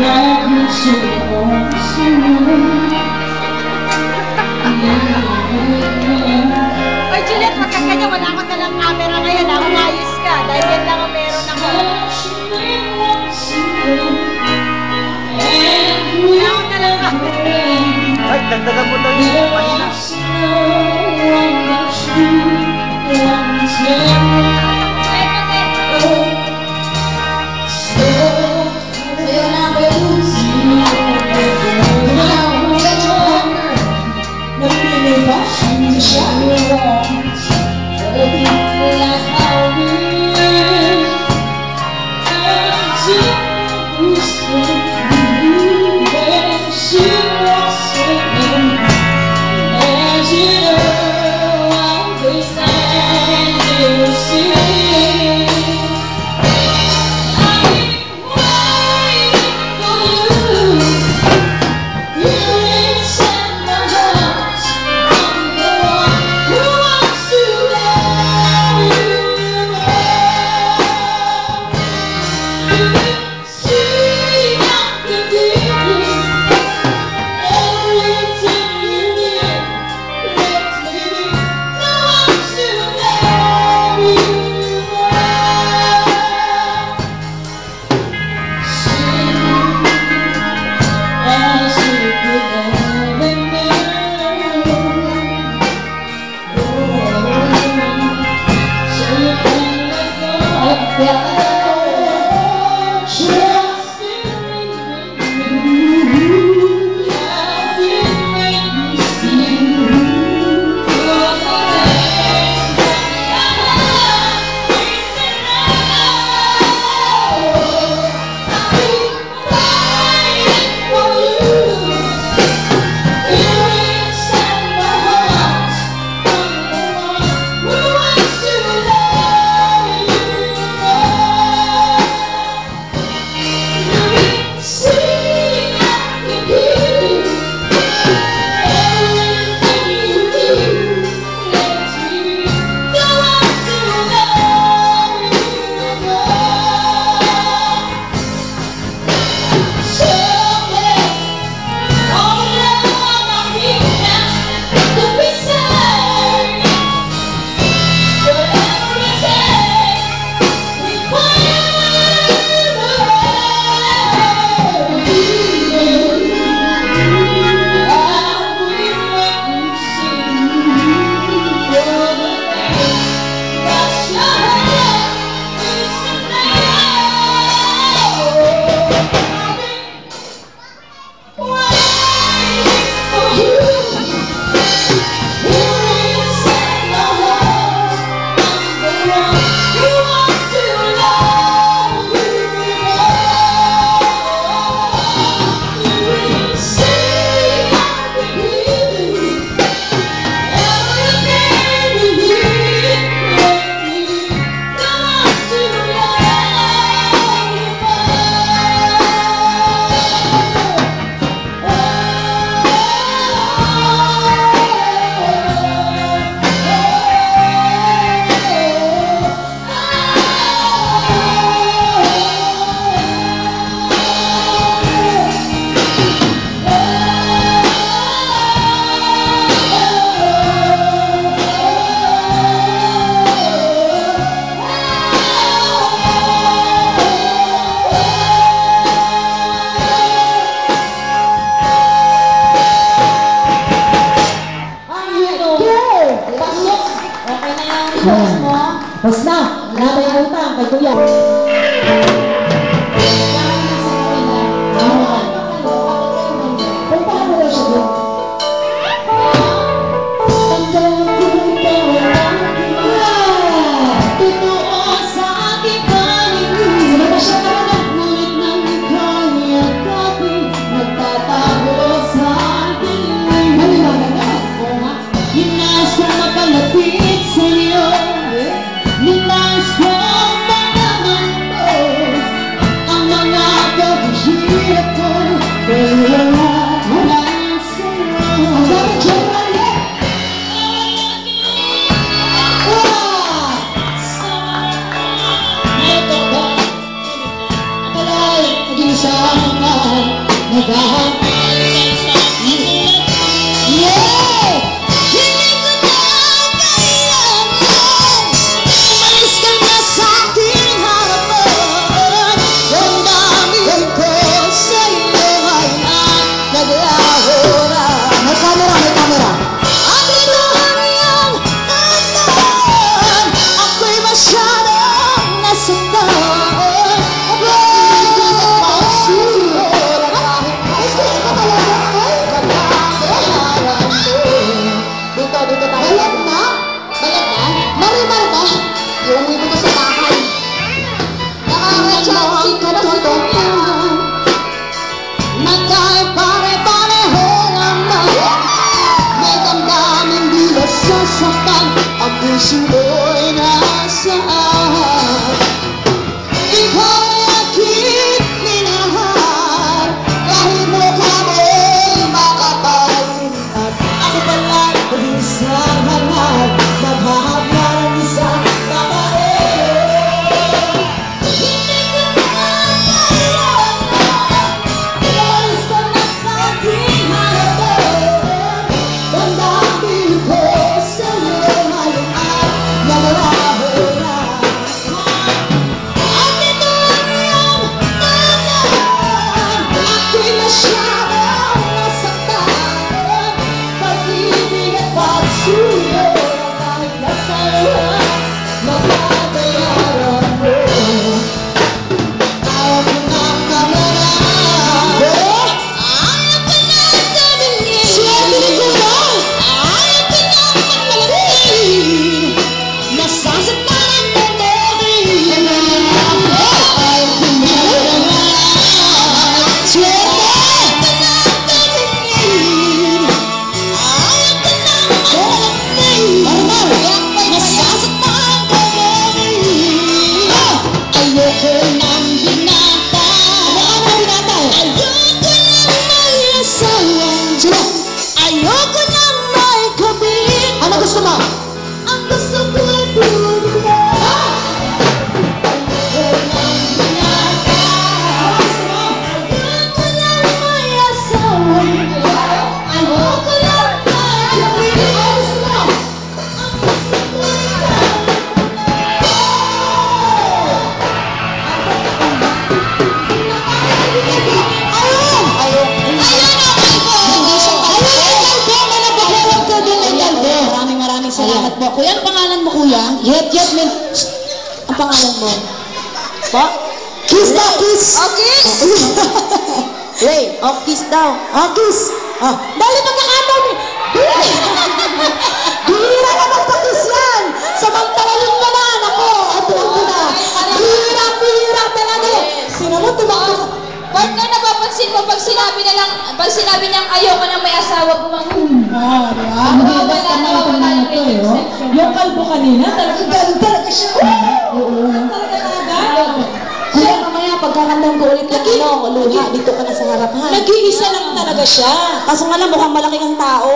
Oy, Juliet, wag kang ganyan. Wala ko talang camera ngayon. Umayos ka. Dahil yan lang ang meron ako. Wala ko talang camera. Ay, dagdagan mo daw yung mahina. sana yeah! Hindi ko na kailangan umalis ka na sa aking harapan. Ang dami ko sa iyo ngayon at naglaho na. May camera, may camera. Ang linohan nasaan, ako'y masyadong nasaktan. Bayad na? Bayad na? Marimar ba? Iuwi mo ko sa bahay. Nakakachansi ka na ito pa. Nagkay-pare-pareho naman. May damdamin di nasasaktan. Ang puso mo'y nasaan. Ikaw ay aking minahal. Kahit mukha mo'y makapalitan. Ako pala'y isang hangal, maghahap ng isang babae. Hindi ko na kailangan umalis ka na sa aking harapan. Ang dami ko sa iyo ngayon ay naglaho na. At ito ang iyong tandaan, ako'y masyadong nasaktan. Pag-ibig at pagsuyo, kahit nasa lahat, mababayaran mo. Ayaw ko nang kamaraan. Ayaw ko nang tabingin. Sinabinig ko ba? Ayaw ko nang magmalagay. Nasasaktan ang memory. Ayaw ko nang kamaraan. Swerte! Ayaw ko nang tabingin. Ayaw ko nang magmalagay. Nasasaktan ang memory. Ayoko nang binata. Ano ang binata? Ayoko nang may asawa. Sino? Ayoko nang may kabit. Ano gusto mo? Ang gusto ko ay tulungan. Ayoko nang binata. Ayoko nang may asawa. Ayoko nang may kabit. Ano gusto mo? Ang gusto ko ay maraming salamat po. Kuya, ang pangalan mo, kuya? Yet, men. Ang pangalan mo? Po? Kiss daw, kiss. Oh, kiss! Ray, kiss daw. Kiss. Dali magkakataon eh. Bihira na magpakiss yan. Samantalahin ka na, ako. Ito na. Bihira talaga eh. Sino mo tumakbo? Bart na napapansin mo pag sinabi niyang ayoko nang may asawa, bumangon. Yung kalbo kanina, talaga siya. Kuya, mamaya pagkakandang ko ulit ng luha, dito ka na sa harap ha. Nag-iisa lang talaga siya. Kaso nga lang mukhang malaki ang tao.